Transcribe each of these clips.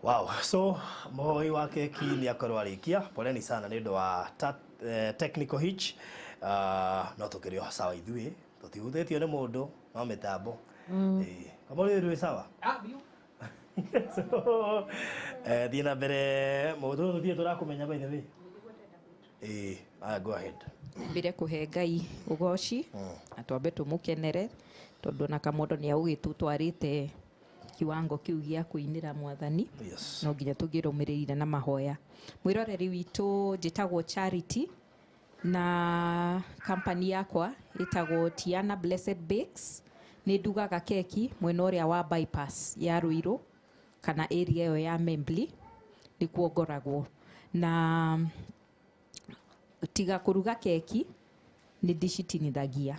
Wow, so mohoi wa keki ni akorwo arikia poleni sana ni ndo wa technical hitch no tukirio sawa ithui tutihuthetio ni mundu no mitambo kama riri sawa bio so dina bere mundu tuthie turakumenya by the way go ahead mbire kuhe Ngai ugoci atwambe tumukenere tondu na kamondo ni augitutwarite kiwango kiu gia kuinira mwathani no nginya tungirumirira na mahoya mwiroreri witu njitagwo Charity na company yakwa itagwo Tiana Blessed Bakes ni ndugaga keki mwena uria wa bypass ya Ruiru kana area yo ya Membli ni kuongoragwo na tiga kuruga keki ni ndicitinithagia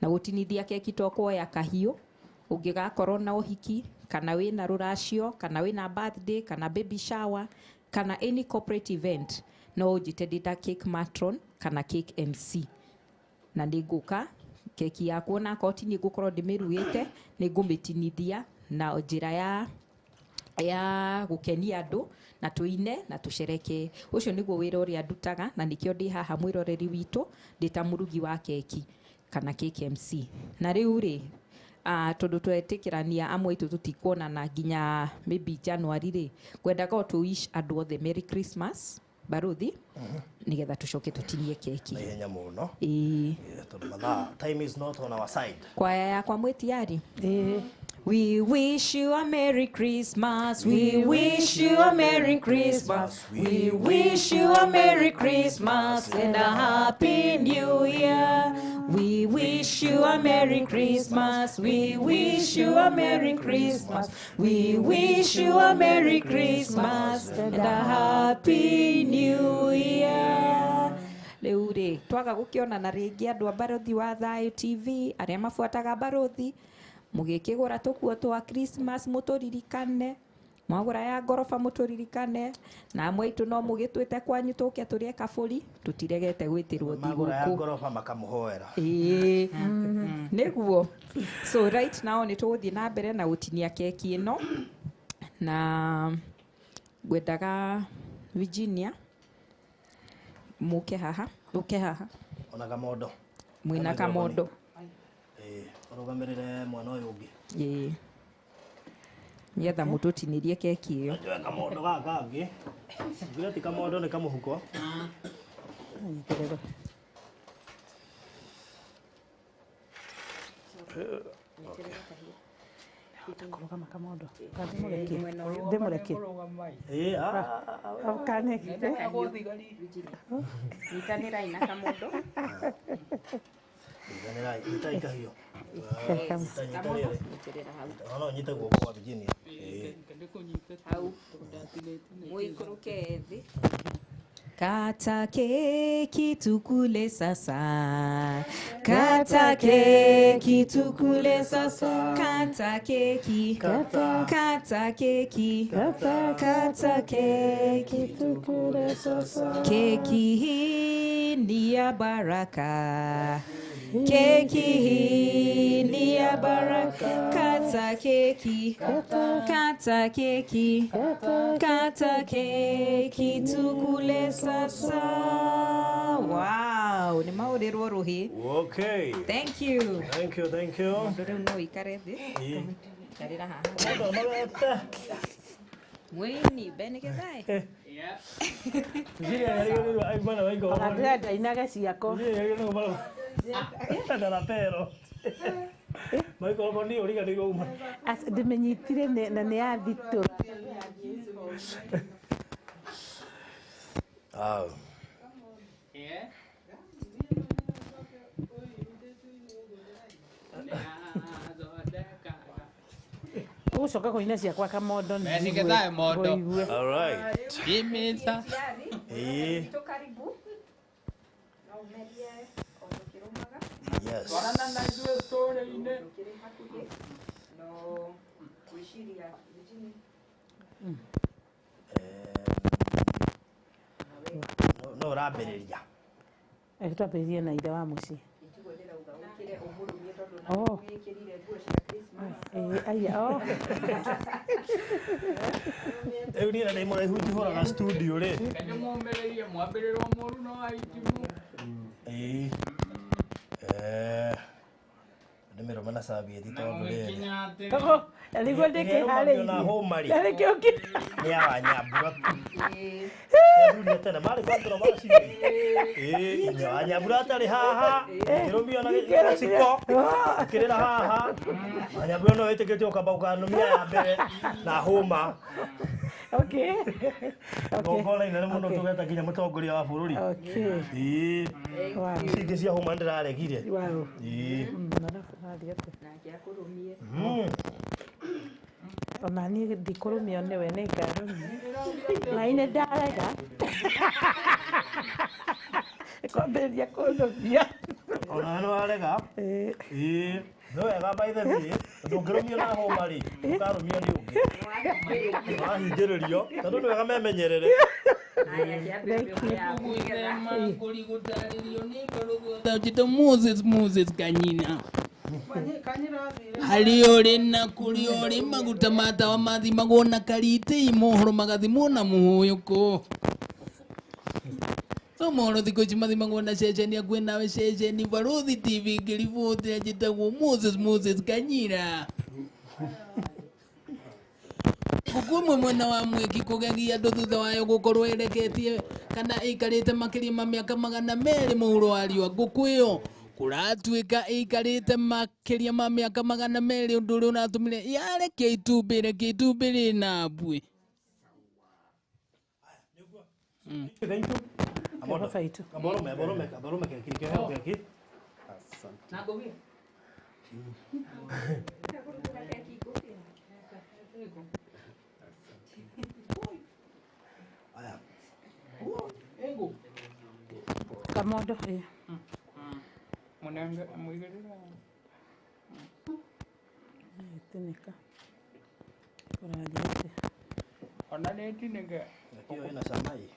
na gutinithia keki to kuoya kahiu ungigakorwo na uhiki kana wina ruracio kana wina birthday kana baby shower kana any corporate event no ujitedita cake matron kana cake MC na niguka keki yaku na koti ni gukorwo ndimiruite ni ngumitinithia na njira ya gukenia andu na tuine na tushereke ucio niguo wira uria ndutaga na nikio ndi haha mwiroreri witu ndita murugi wa keki kana cake MC na riu ri tondu twetikirania amwe itu tutikuonana nginya maybe January ri kwendaga tu wish andu othe Merry Christmas baruthi nigetha tucoke tutinie keki na ihenya muno tondu mathaa time is not on our side kwaya yakwa mwitiari We wish you a Merry Christmas. We wish you a Merry Christmas. We wish you a Merry Christmas and a Happy New Year. We wish you a Merry Christmas. We wish you a Merry Christmas. We wish you a Merry Christmas and a Happy New Year. Riu ri twaga gukionana ringi andu a Barothi wa Thayu TV aria mafuataga Barothi mugikigura tukuo twa Christmas muturirikane mwagura ya ngorofa muturirikane na mwaitu no mugitwite kwanyu tuke turie kaburi tutiregete gwitirwo thiguku magura ya ngorofa makamuhoera niguo so right now ni tuguthie na mbere na gutinia keki ino na gwendaga Virginia muke haha ona kamondo mwina kamondo rugamirire mwana uyu ungi nigetha mututinirie keki iyo kamondo gakangi ngira ti kamondo ni kamuhuko Kuruga makamondo ndimureke akanekite itanira ina kamondo itaika hiyo no nyite guoko kwa Virginia au muikuruke thi kata keki tukule sasa kata keki tukule sasa kata keki kata keki kata keki tukule sasa keki hii ni ya baraka keki hii ni ya baraka kata keki kata keki kata keki tukule sasa wow ni mauriro ruhi okay thank you ndio no ikare thi karira haha mwini benekethai Jiri yari ai bana wengo akadada inaga ciako nda pero Michael Boni uriga ni uma ndimenyitire na ni athito ucoka kuina ciakwa kamondo ni getha mondo all right imisa karibu na umerie okirumaga yes warana na ndio story ine no kuishiria Virginia no rabiriria twambiririe na ire wa muci itugondera uga ukire umurumie tondu Oh. Aya, oh. Rĩu niĩ na ndĩ mũraihu njihũraga studio rĩ. Nĩ mũmbereire mwambĩrĩrwo mũru no aitimu. Ndĩmĩrũma na cabieti tondũ rĩrĩ. Togo, alikuwa ndeke hali. Na homari. Yale kioki. Nĩ awanyambura. Nĩ tene marĩ kwambĩrwo magaci. Nĩ awanyambura atarĩ haha. Kĩrũmio na gĩciko. Kĩrĩra haha. Wanyambura no ĩtĩkĩtie ũkamba ũkanũmia ya mbere na hũma. Okay. Ngongona inene mũno tũgeta nginya mũtongoria wa bũrũri. Okay. Wow. Ingĩ cia hũma ndĩraregire. Wow. Ona niĩ ndikũrũmio nĩwe nĩ ngarũmio. Na ine ndarega. Kwambĩrĩria kũrũmia. Ona nĩ warega. No wega by the way, ndũngĩrũmio na hũma rĩ, ũkarũmio nĩ ũngĩ. Wahingĩrĩrio, tondũ nĩ wega memenyerere. Moses Kanyina. Haliore na kuliore maguta mata wa mathi magona karite imohoro magathimwo na muhuyuko. So mohoro thiko ici mathi magona ceceni akuĩ nawe ceceni Barothi TV ngĩriboti njĩtagwo Moses Kanyina. Gũkũ mwena wa Mwiki kũgegia andũ thutha wayo gũkorwo ĩreketie kana ĩikarĩte makĩria ma mĩaka 200 mũhuro wa riũa. Ngũkũ ĩyo kũratuĩka ĩikarĩte makĩria ma mĩaka 200 ũndũ ũrĩa ũratũmire yarekia itumbĩ rĩna mbuĩ. Thank you. Aborome keki. Asante. Kamodo. Mwananga amwigerera. Tinika. Kuradiate. Ona netinega. Hiyo ina samai.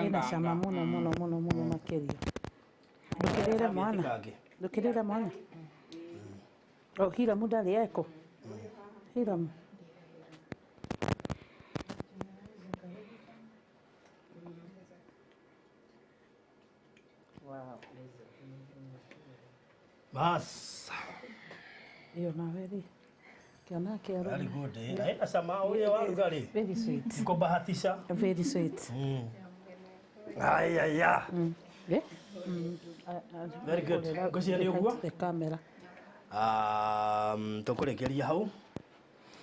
Ina shama muno makerio. Ndukirira mwana. Oh, Hiramu ndari eko. Hiramu. Wow. Bas. Iyo naweri. Kiona kiaro. Very good. Haina sama ule wa ugali. Very sweet. Niko bahatisha. Very sweet. Aya. Yeah. Very good. Ngocia ni uguo. The camera. Tukurekeria hau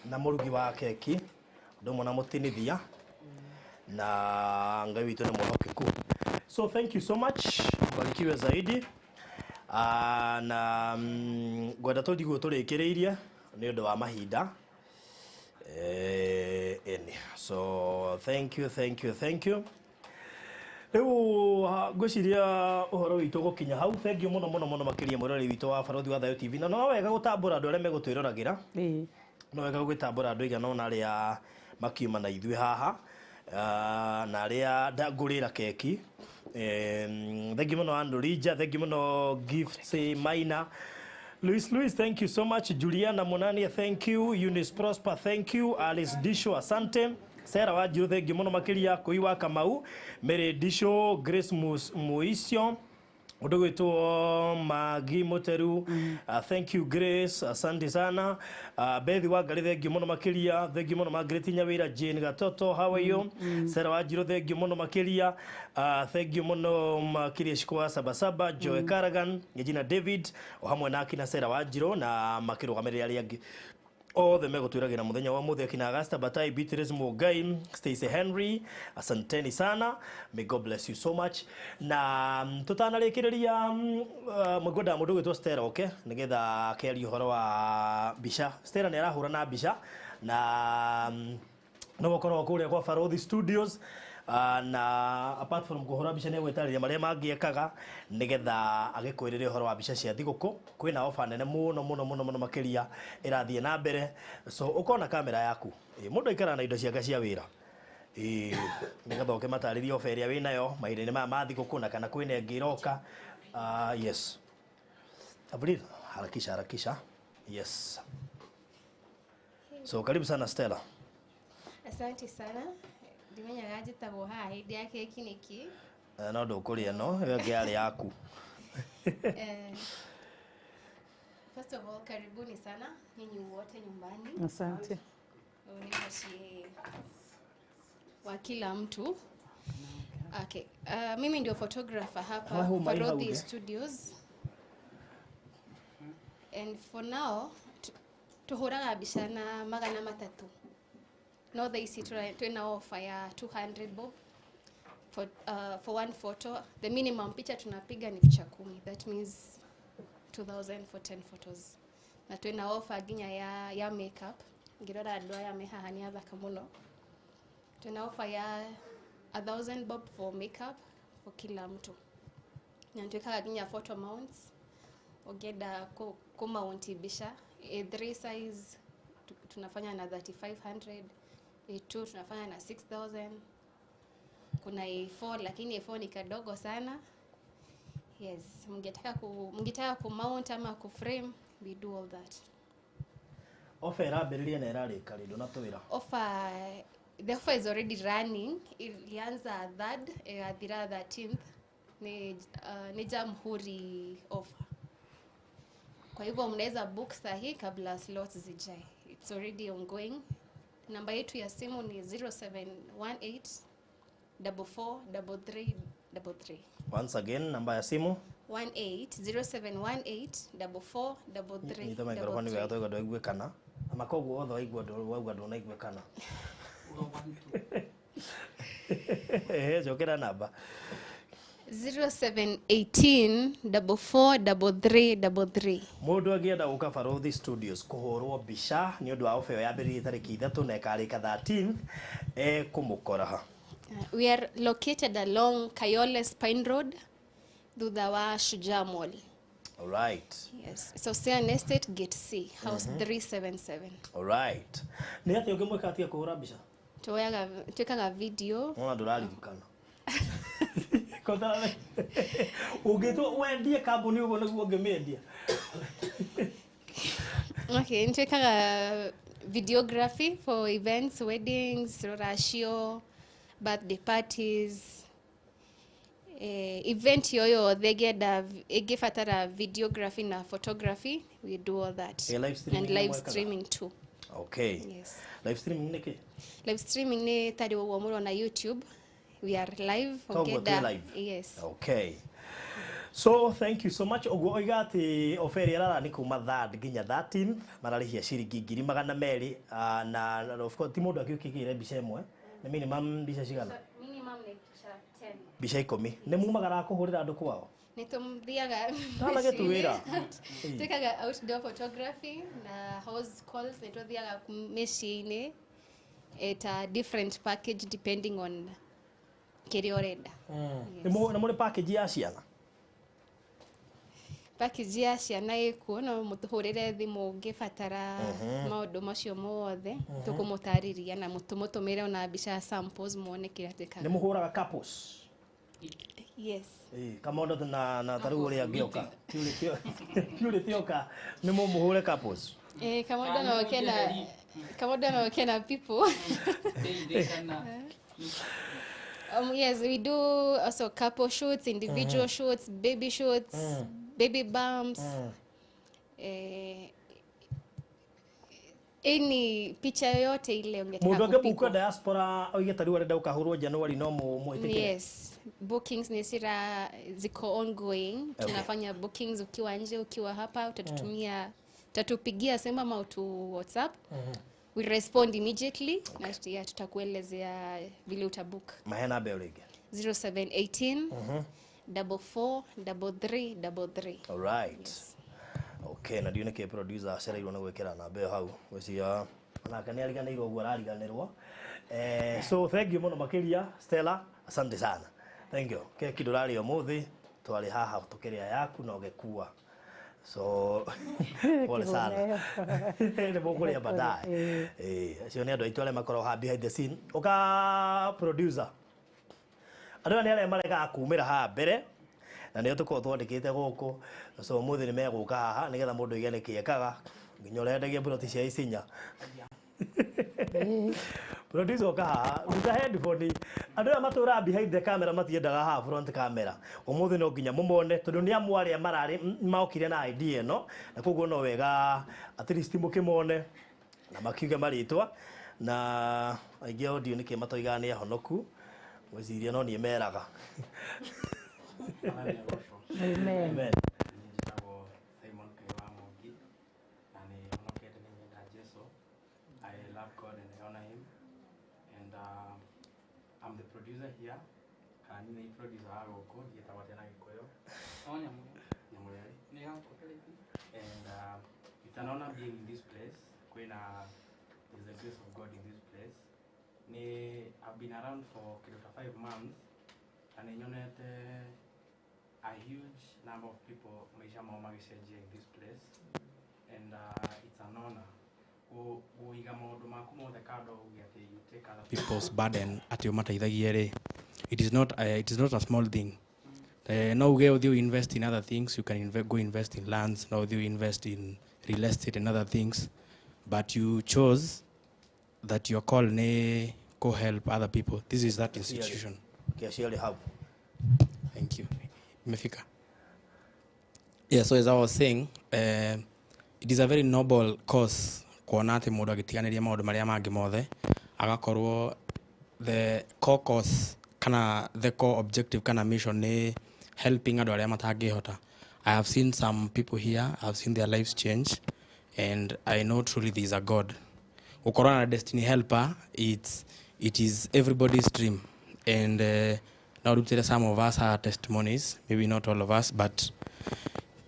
na murugi wa keki ndomo na mutinithia na ngai witu ni muhokeku. So thank you so much. Mbarikiwe zaidi. Na gwenda tuthigo turikireirie ni undu wa mahinda. So thank you. Riu ngwiciria uhoro witu gukinya hau. Thank you muno makiria murori witu wa Barothi wa Thayo TV. Na no wega gutambura andu aria megutwirораgira. No wega gutambura andu igana ona aria makiuma na ithui haha. Na aria ndangurira keki. Thank you muno Andrew Rija, thank you muno Gifts Maina. Luis, thank you so much. Juliana Monania, thank you. Eunice Prosper, thank you. Alice Disho, asante. Sarah Wajiro, thank you muno makiria. Kuiwa Kamau, Mary Disho, Grace Muisio, Odogoito Magi Moteru, thank you Grace, asante sana. Bethi Wagari, thank you muno makiria. Thank you muno Margaret Nyawira, Jane Gatoto, how are you? Sarah Wajiro, thank you muno makiria. Thank you muno makiria Shikwa Sabasaba, Joe Karagan, Yejina David, ohamwe na akina Sarah Wajiro na makirugamĩrĩri arĩa angĩ othe megũtwĩragĩra mũthenya wa mũthia kina Augusta Batai, Beatrice Mugai, Stacy Henry, asanteni sana. May God bless you so much. Na tutanarĩkĩrĩria mũgwenda mũndũ gwĩtwo Stella, okay? Nĩgetha akeria ũhoro wa mbica. Stella nĩ arahũra na mbica na no gũkorwo kũrĩa kwa Barothi Studios. Na apart from kuhora mbica nĩ gwĩtarĩria marĩa mangĩekaga nĩgetha agĩkwĩrĩre ũhoro wa mbica cia thigũkũ. Kwĩna ofa nene mũno makĩria ĩrathiĩ na mbere. So ũkona kamera yaku mũndũ aikara na indo ciake cia wĩra nĩgetha ũke matarĩrie ofa ĩrĩa wĩnayo mahinda-inĩ maya ma thigũkũ na kana kwĩna ĩngĩ ĩroka. Yes Abril, harakisha. Yes. So karibu sana Stella. Asante sana. Ndimenyaga njĩtagwo haha hĩndĩ ya keki nĩkĩ. No ndũkũrĩa no, ĩyo ĩngĩ yarĩ yaku. First of all, karibuni sana nyinyi wote nyumbani. Asante. Ni mashie wa kila mtu. Okay. Mimi ndio photographer hapa Farodhi Studios. And for now, tuhuraga mbica na 300. No, they see twina offer ya 200 bob for one photo. The minimum picha tunapiga ni picha 10. That means 2000 for 10 photos. Na twina offer ginya ya makeup. Ngirora andu aya me haha ni athaka muno. Twina offer ya 1000 bob for makeup for kila mtu. Na twikaga ginya photo mounts. Ogeda ko mount bisha. A3 size tunafanya na 3500. A2 tunafanya na 6000. Kuna A4 lakini A4 ni kadogo sana. Yes, mngetaka ku mount ama ku frame, we do all that. Offer irambĩrĩria na ĩrarĩka rĩ ndũnatwĩra. The offer is already running. Ilianza 3rd athira 13th ni Jamhuri offer. Kwa hivyo mnaweza book sahi kabla slots zijae. It's already ongoing. Namba yetu ya simu ni 0718 443333. Once again, namba ya simu 0718 Nita microphone wega toiga ndwaigwe kana. Ama koguo othe waigua ndũnaigwe kana. Jokera namba 0718 Mundu angĩenda gũka Farodhi Studios kũhũrwo mbica nĩ ũndũ wa offer yambĩrĩirie tarĩki 3 na ĩkarĩka 13 kũmũkora ha. We are located along Kayole Spine Road, thutha wa Shujaa Mall. All right. Yes. So Ocean Estate Gate C, house 377. All right. Nĩ atĩ ũngĩmwĩka atia kũhũra mbica? Twekaga video. Ona ndũraririkana. Kotara. Ũngĩtwo wendie kambuni ũguo nĩguo ũngĩmĩendia. Okay, twekaga videography for events, weddings, rorashio, birthday parties. Event yoyo ĩngĩbatara videography na photography, we do all that. And live streaming too. Okay. Yes. Live streaming nĩ kĩ? Live streaming nĩ tari ũguo mũro na YouTube. We are live. Live. Yes. Okay. So thank you so much. Oguo oiga atĩ offer ĩrara nĩ kuma 3rd nginya 13th mararĩhia ciringi 200 na of course ti mũndũ akiũkĩgĩre mbica ĩmwe. Nĩ minimum mbica cigana? Minimum nĩ 10. Mbica 10. Nĩ mumagara kũhũrĩra andũ kwao? Nĩ tũmthiaga. Twanage tũwĩra. Twekaga outdoor photography na house calls nĩ tũthiaga mĩciĩ-inĩ at a different package depending on kĩrĩa ũrenda. Nĩ mũrĩ package ya ciana? Package ya ciana ĩkuo no mũtũhũrĩre thimũ ũngĩbatara maũndũ macio mothe tũkũmũtarĩria na mũtũmĩre ona mbica samples muone kĩrĩa twĩkaga. Nĩ mũhũraga couples? Yes. Kamondo na tarugu ũrĩa angĩoka. Kiurĩ tĩoka nĩ mũhũre couples? Kamondo no kena people. Yes, we do also couple shoots, individual shoots, baby shoots, baby bumps. Any picha yoyote ile ungetaka kupigwa. Mundu angĩbuka diaspora oige tari arenda gũkahũrwo January no mũĩtĩkĩre? Yes. Bookings ni ziko ongoing. Okay. Tunafanya bookings ukiwa nje, ukiwa hapa, utatupigia sema ama utu WhatsApp. We respond immediately. Na tutakuelezea vile utabook. Mahena beolege 0718 443333. All right. Yes. Okay, na ndione ke producer acereirwo na gwekera namba ĩyo hau. Gwĩcia onake nĩ ariganĩirwo ũguo arariganĩrwo. So thank you muno makiria Stella, asante sana. Thank you. Keki ndũrarĩ ũmũthĩ twarĩ haha tũkĩrĩa yaku na ũgĩkua. So pole sana. Nĩ mũkũrĩa baadaye. Acio nĩ andũ aitũ arĩa makoragwo ha behind the scene. Oka producer. Andũ nĩ arĩa maregaga kumĩra haha mbere na nä tå korwo twandä tä gå kå so må thä nä megå ka haha nä getha må ndå igä nä kä ekaga nginya å rendagia mburoti cia icinya producer oka haha ruta headphone andå aya matå ra behind the camera matiendaga haha front camera å thä no nginya må mone tondå nä amwe arä a mararä maokire na idea ä no na koguo no wega at least må kä mone na makiuge marĩtwa na aingĩ audio nä kä matoigaga nä ahonoku gwĩciria no niĩ meraga Amen. Amen. Simon Kaiwamogi, and honokete nĩ nyenda Jesu. I love God and I honor him, and I'm the producer here. Kana nĩ producer wa gũkũ ndiĩtagwo tena Gĩkũyũ Nyamũreri, and it's an honor being in this place. Kwĩna there's the grace of God in this place. I've been around for kilota 5 months and nyonete a huge number of people maisha mao magicenjia in this place, and it's an honor kuiga maundu maku mothe kando uge ati you take other people's burden ati umateithagie ri. It is not a small thing. No uge you invest in other things, you can go invest in lands, no you invest in real estate and other things, but you chose that your call ne go help other people. This is that institution. Kiashiali how. Thank you. Mefika. Yeah, so as I was saying, it is a very noble cause kuona ati mundu agitiganiria maundu maria mangi mothe agakorwo the core cause kana the core objective kana mission ni helping andu aria matangihota. I have seen some people here, I have seen their lives change, and I know truly there is a God. Ukorona na destiny helper, it is everybody's dream, and now some of us are testimonies, maybe not all of us, but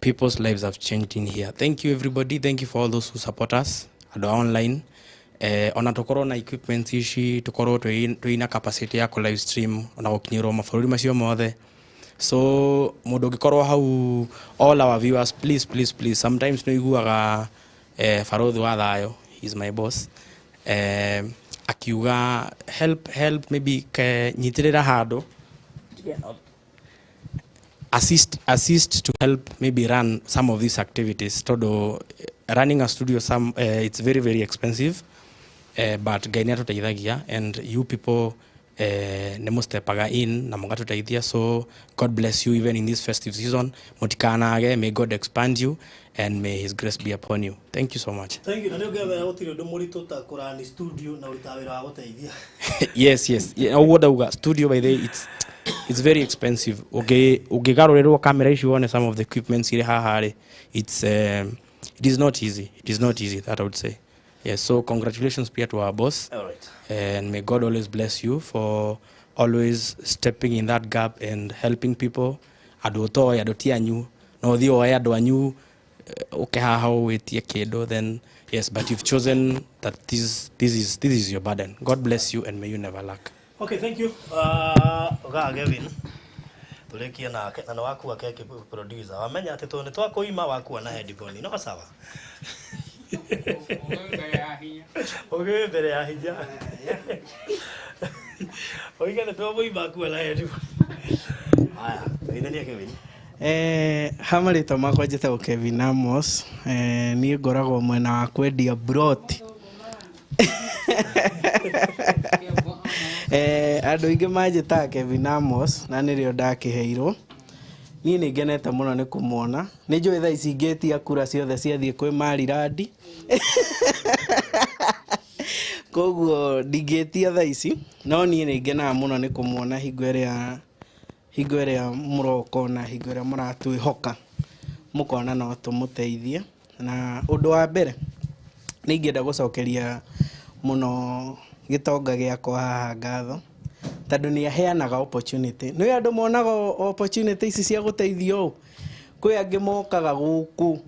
people's lives have changed in here. Thank you everybody, thank you for all those who support us and online. Ona tukoro na equipment ici tukoro tuina capacity ya ku live stream ona gukinyirwo mabũrũri macio mothe. So mundu gikorwo hau, all our viewers, please sometimes no iguaga Farodhi wa Thayo, he's my boss, akiuga help maybe nyitirira handu, assist to help maybe run some of these activities. Todo running a studio, it's very expensive, but gaini atuteithagia, and you people nemustepaga in na mugatuteithia. So God bless you even in this festive season. Motikanage, may God expand you and may his grace be upon you. Thank you so much. Thank you. Na ndio gave gutire ndu muritu ta kurani studio na urita wira wa guteithia. Yes. Yeah, studio by the way, it's very expensive. Ugigarurerwo camera ici wone some of the equipments ire haha it is not easy. It is not easy, that I would say. Yes, so congratulations pia to our boss. All right. And may God always bless you for always stepping in that gap and helping people. Adotoya adotianyu no thio ya adwanyu haha wetie kido, then yes, but you've chosen that this is your burden. God bless you and may you never lack. Okay, thank you. Gavin. Tulikia na waku akeke producer. Wamenya ati tu ni twakuima waku na headphone. No sawa. Okay, mbere ya hinya. Oiga ni twakuima waku na headphone. Haya, nini Kevin? Hamarĩtwa makwa njĩtagwo Kevin Amos, niĩ ngoragwo mwena wa kwendia broti. Andũ aingĩ manjĩtaga Kevin Amos na nĩrĩo ndakĩheirwo. Niĩ nĩ ngenete mũno nĩ kũmuona. Nĩ njũĩ thaa ici ingĩtia kura ciothe ciathiĩ kwĩ Marilandi. Koguo ndingĩtia thaa ici, no niĩ nĩ ngenaga mũno nĩ kũmuona hingo ĩrĩa mũroka na hingo ĩrĩa mũratwĩhoka mũkona no tũmũteithie. Na ũndũ wa mbere nĩ ingĩenda gũcokeria mũno gĩtonga gĩakwa haha ngatho, tondũ nĩ aheanaga opportunity. Nĩ andũ monaga opportunity ici cia gũteithio ũũ. Kwĩ angĩ mokaga gũkũ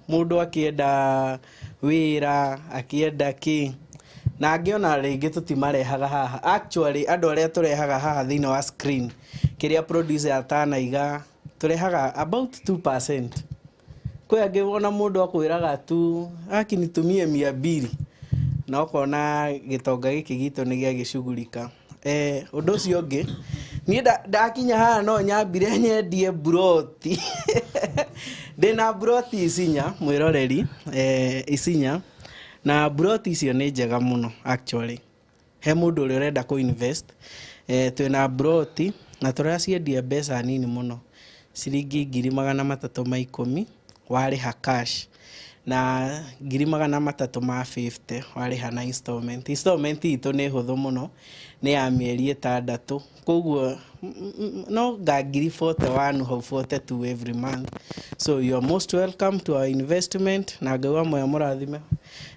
mũndũ akĩenda wĩra akĩenda kĩ, na angĩ ona rĩngĩ tũtimarehaga haha. Actually andũ arĩa tũrehaga haha thĩinĩ wa screen kĩrĩa producer atanaiga tũrehaga about 2%. Kwĩ angĩ wona mũndũ akwĩraga tu akinitumie 200 na ukona gĩtonga gĩkĩ gitũ nĩ gĩa gĩcugurika. Ũndũ ũcio ũngĩ ni ndakinya haha no nyambire nyendie broti ndina broti Isinya mwiroreri Isinya na broti icio nĩ njega muno actually he mundu uri urenda ku invest twina broti na turaciendia mbeca nini muno ciringi 310 warĩha cash na 350 warĩha na installment itũ nĩ hũthũ muno nĩ ya mĩeri 6 koguo no ga 41 how 42 every month so you are most welcome to our investment na ngauga moyo mũrathime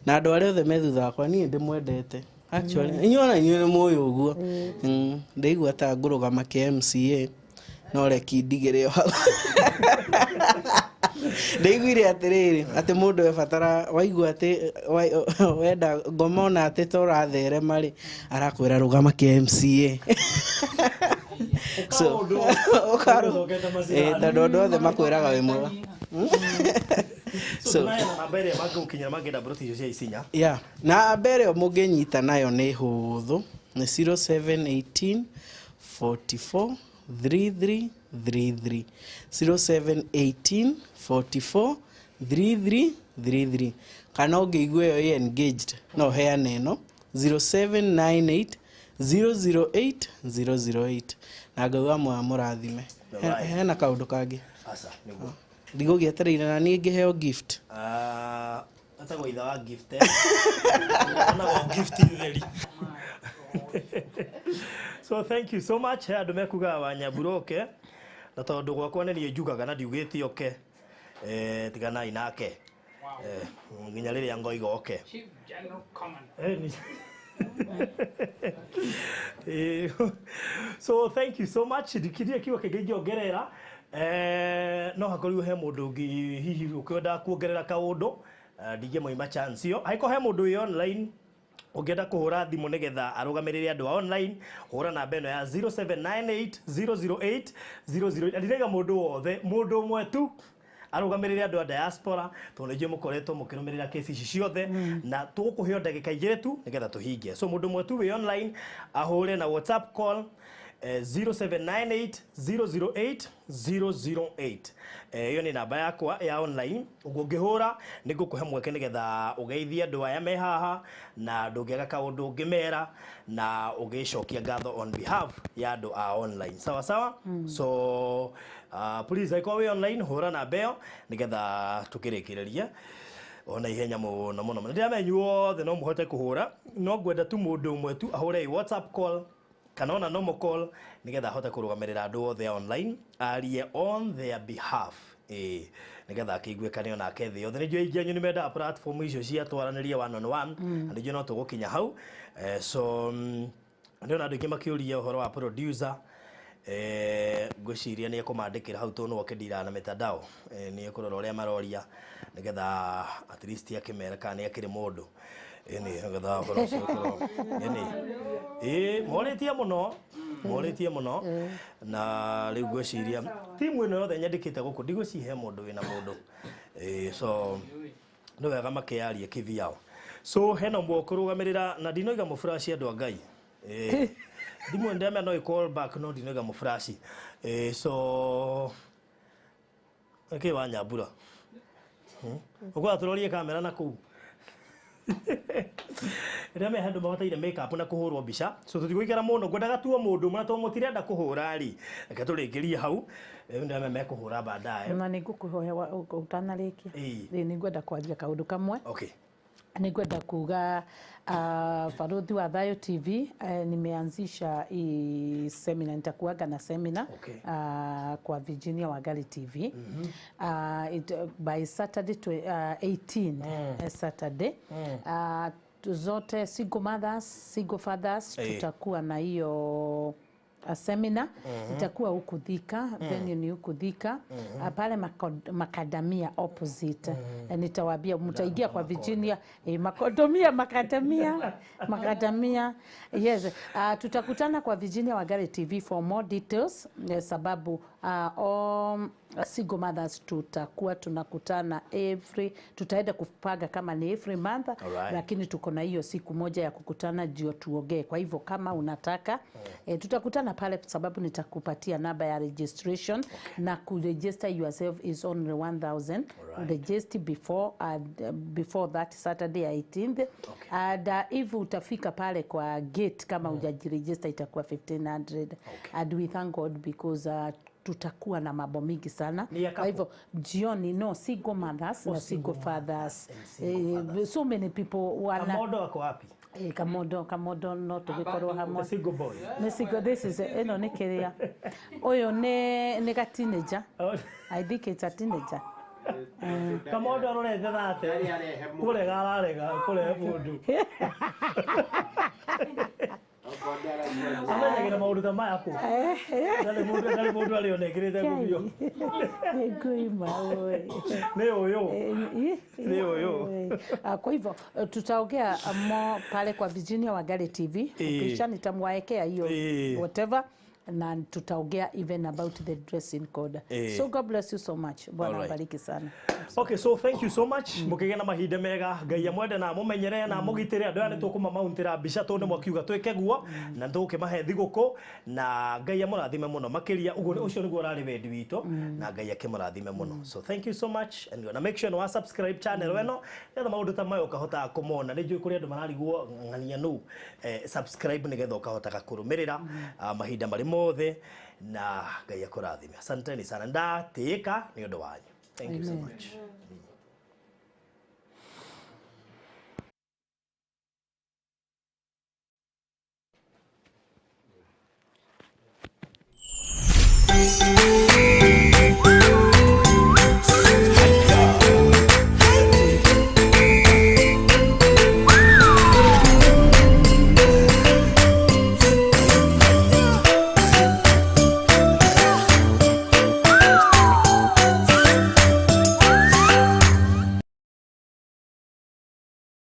na andũ arĩa othe me thutha wakwa niĩ ndĩmwendete actually inyuona inyuĩ moyo ũguo ndaigua ta ngũrũgama KMCA no reki ndigĩre ho ndaiguire atĩrĩrĩ atĩ mũndũ ebatara waigua atĩ wenda ngomona atĩ tũratherema rĩ arakwĩra rũgama KMCA so tondũ andũ othe makwĩraga wĩ mwega so na mbere magũkinyira mangĩenda broti icio cia Isinya na mbere mũngĩnyita nayo nĩ hũthũ nĩ 0718 44 3333 0718 44 3333 kana ũngĩigua ĩyo engaged no heane ĩno 0798 008 008 na ngauga moya mũrathime hena kaũndũ kangĩ asa nĩguo ndigũgĩetereire na niĩ ngĩheo gift atagwo itha wa gift na gift theri so thank you so much andu mekuga wa Nyaburoke na tondu gwakwa nĩ niĩ njugaga na ndiugĩte oke tiganai nake nginya rĩrĩa ngoiga oke so thank you so much ndikirie kiwa kĩngĩ ongerera no hakorirwo he mũndũ ũngĩ hihi ũkĩenda kuongerera kaũndũ ndingĩmoima chance ĩyo haiko he mũndũ wĩ online ũngĩenda kũhũra thimũ nĩgetha arũgamĩrĩre andũ a online hũra namba ĩno ya 0798 008 008 ndirega mũndũ wothe mũndũ ũmwe tu arũgamĩrĩre andũ a diaspora tondũ nĩjue mũkoretwo mũkĩrũmĩrĩra kesi ici ciothe na tũgũkũheo ndagĩka igĩrĩ tu nĩgetha tũhingie so mũndũ ũmwe tu wĩ online ahũre na WhatsApp call 0798 008 008 iyo ni namba yakwa ya online uguo ngihura ningũkũhe mweke nĩgetha ũgeithie andũ aya me haha na ndũngĩaga kaũndũ ũngĩmera na ũgĩcokia ngatho on behalf ya andũ a online sawa sawa so please aiko we online hũra namba ĩyo nĩgetha tũkĩrĩkĩrĩrie ona ihenya mũno mũno ndĩramenyu othe no mũhote kũhũra no ngwenda tu mũndũ ũmwe tu ahũre WhatsApp call kana ona normal call nigetha hote kũrũgamĩrĩra andũ othe online arie on their behalf nigetha akĩigue kanio nake thĩ othe nĩjue ingĩ anyu nĩmendaga platform icio cia twaranĩria one on one na nĩjue no tũgũkinya hau so ndĩrona andũ aingĩ makĩũria ũhoro wa producer ngwĩciria nĩ ekũmandĩkĩra hau tondũ no akĩndira na mitandao nĩ ekũrora ũrĩa maroria nigetha at least akĩmera kana nĩ akĩrĩ mũndũ nĩgetha ũhoro ũcio ũkorwo morĩtie mũno na rĩu ngwĩciria timu ĩno yothe nyandĩkĩte gũkũ ndigũcihe mũndũ wĩna mũndũ so nĩ wega makĩarie kĩviao so hena ũmwe ũkũrũgamĩrĩra na ndinoiga mũfuraci andũ a Ngai ndimwe ndĩamenya no call back no ndinoiga mũfuraci so okay wa Nyambura ũgwa tũrorie kamera na kũu Rĩame handũ mahoteire make up na kũhũrwo mbica so tũtigũikara mũno ngwendaga tuo mũndũ mwana to mũtirenda kũhũra rĩ reke tũrĩngĩrie hau ndĩame mekũhũra baadaye na nĩngũkũhoya ũtanarĩkia nĩ ngwenda kwaria kaũndũ kamwe okay ningwenda kuga Baruthi wa Thayo TV nimeanzisha hii seminar, nitakuaga na seminar kwa Virginia Wangari TV by Saturday 18 Saturday zote single mothers, single fathers tutakuwa na hiyo seminar itakuwa huku Thika venue ni huku Thika pale Makadamia opposite nitawaambia mtaingia kwa Virginia Makadamia yes tutakutana kwa Virginia Wangari TV for more details sababu all single mothers tutakuwa tunakutana tutaenda kupanga kama ni every month lakini tuko na hiyo siku moja ya kukutana ndio tuongee. Kwa hivyo kama unataka tutakutana tutakutana pale sababu nitakupatia namba ya registration na kuregister yourself is only 1000 register before that Saturday 18th and if utafika pale kwa gate kama hujajiregister itakuwa 1500 and we thank God because tutakuwa na mambo mingi sana. Kwa hivyo jioni single mothers na single fathers. So many people wana Kamodo wako wapi? Kamodo no tugikorwo hamwe. Single boy. This is ni kiria. Oyo ni ga teenager. I think it's a teenager. Kamodo arorete thate. Kule gararega kule mundu. Amenyagira maundu ta maya ku. Ndari mundu alionekirite kubio. Ni uyu. Kwa hivyo tutaongea pale kwa Virginia Wangari TV. Kisha nitamwaekea hiyo whatever na tutaongea even about the dressing code. So God bless you so much. Bwana abariki sana. Okay, so thank you so much. Mukige na mahinde mega Ngai amwende na mumenyere na mugitire andu ane tukuma mountira mbica tonde mwakiuga tweke guo na nduke mahe thiguko na Ngai amurathime muno makiria uguo ucio niguo rari wendi wito na Ngai akimurathime muno. So thank you so much and you make sure no subscribe channel weno ngetha maundu ta mayo kahota kumona ni njui kuri andu marariguo ngania nu subscribe nigetha ukahota kurumirira mahinda mari mothe na Ngai akurathime. Asanteni sana ndatika ni undu wanyu. Thank you so much.